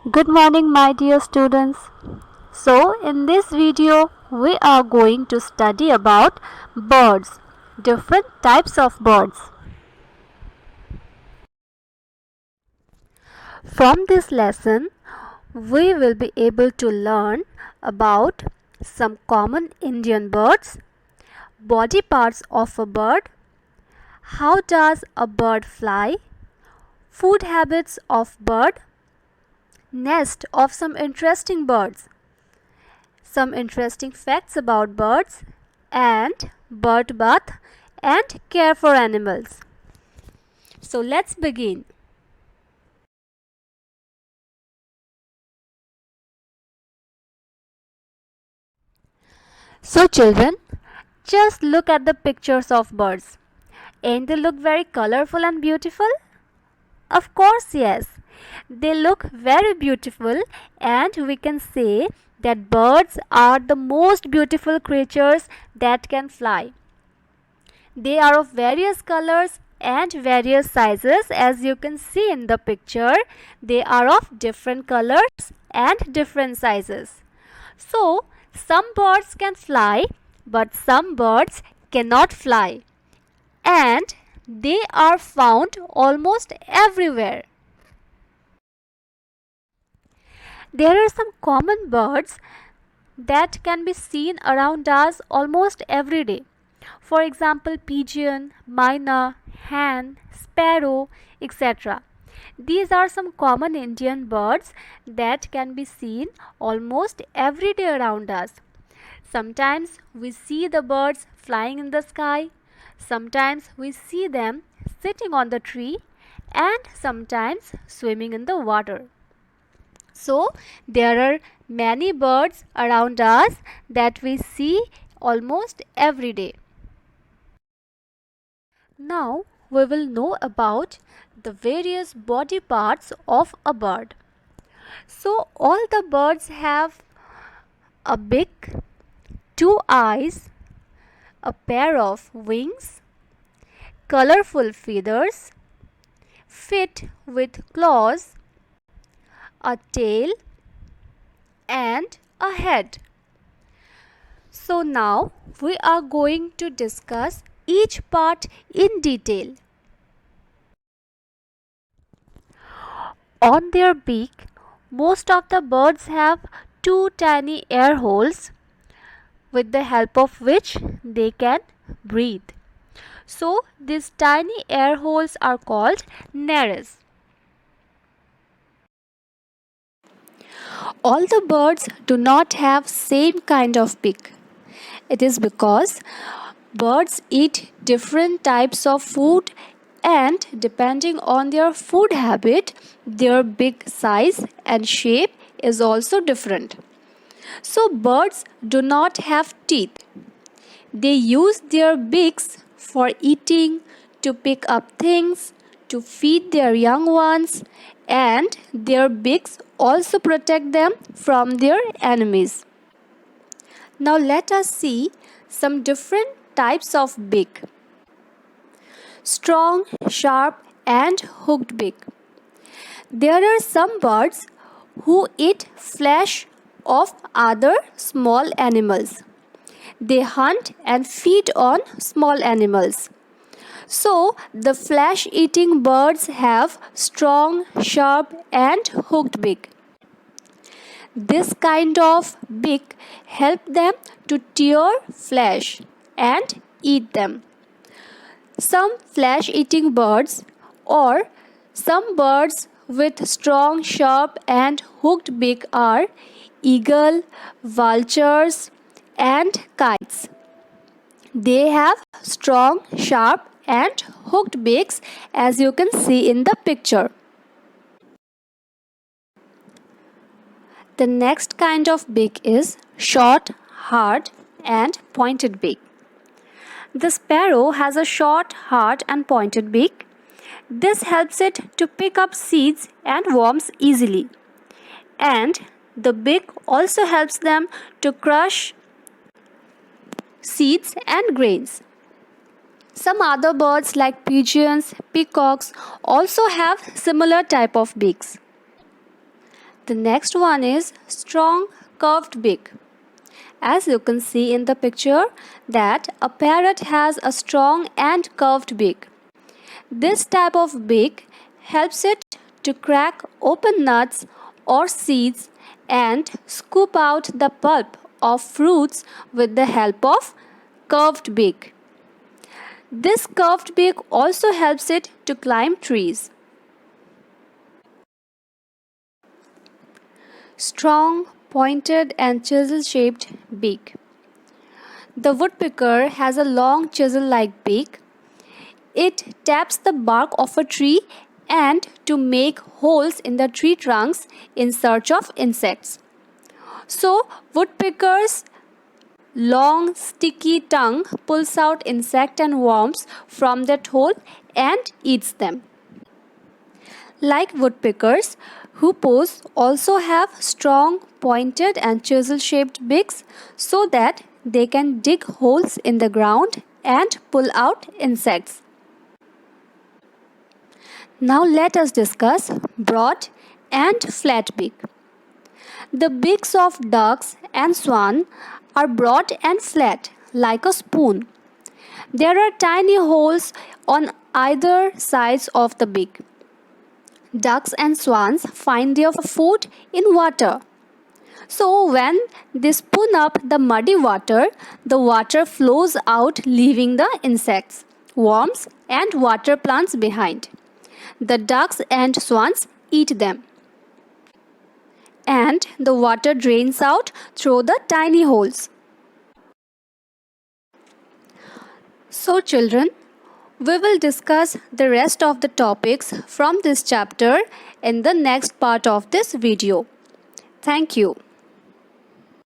Good morning, my dear students. In this video, we are going to study about birds, different types of birds. From this lesson, we will be able to learn about some common Indian birds, body parts of a bird, how does a bird fly, food habits of bird, nest of some interesting birds, some interesting facts about birds, and bird bath and care for animals. So let's begin. So children, just look at the pictures of birds. Ain't they look very colorful and beautiful? Of course, yes. They look very beautiful, and we can say that birds are the most beautiful creatures that can fly. They are of various colors and various sizes. As you can see in the picture, they are of different colors and different sizes. So, some birds can fly, but some birds cannot fly, and they are found almost everywhere. There are some common birds that can be seen around us almost every day. For example, pigeon, myna, hen, sparrow, etc. These are some common Indian birds that can be seen almost every day around us. Sometimes we see the birds flying in the sky, sometimes we see them sitting on the tree, and sometimes swimming in the water. So, there are many birds around us that we see almost every day. Now, we will know about the various body parts of a bird. So, all the birds have a beak, two eyes, a pair of wings, colorful feathers, feet with claws, a tail, and a head. So now we are going to discuss each part in detail. On their beak, most of the birds have two tiny air holes with the help of which they can breathe. So these tiny air holes are called nares. All the birds do not have same kind of beak. It is because birds eat different types of food, and depending on their food habit, their beak size and shape is also different. So birds do not have teeth. They use their beaks for eating, to pick up things, to feed their young ones, and their beaks also protect them from their enemies. Now let us see some different types of beak. Strong, sharp, and hooked beak. There are some birds who eat flesh of other small animals. They hunt and feed on small animals. So, the flesh eating birds have strong, sharp, and hooked beak. This kind of beak help them to tear flesh and eat them. Some flesh eating birds, or some birds with strong, sharp, and hooked beak are eagle, vultures, and kites. They have strong, sharp, and hooked beaks, as you can see in the picture. The next kind of beak is short, hard, and pointed beak. The sparrow has a short, hard, and pointed beak. This helps it to pick up seeds and worms easily. And the beak also helps them to crush seeds and grains. Some other birds like pigeons, peacocks also have similar type of beaks. The next one is strong curved beak. As you can see in the picture that a parrot has a strong and curved beak. This type of beak helps it to crack open nuts or seeds and scoop out the pulp of fruits with the help of curved beak. This curved beak also helps it to climb trees. Strong, pointed and chisel-shaped beak. The woodpecker has a long chisel-like beak. It taps the bark of a tree and to make holes in the tree trunks in search of insects. So, woodpecker's long sticky tongue pulls out insect and worms from that hole and eats them. Like woodpeckers, hoopoes also have strong, pointed and chisel-shaped beaks so that they can dig holes in the ground and pull out insects. Now let us discuss broad and flat beak. The beaks of ducks and swan are broad and flat like a spoon. There are tiny holes on either sides of the beak. Ducks and swans find their food in water. So when they spoon up the muddy water, the water flows out leaving the insects, worms and water plants behind. The ducks and swans eat them. And the water drains out through the tiny holes. So children, we will discuss the rest of the topics from this chapter in the next part of this video. Thank you.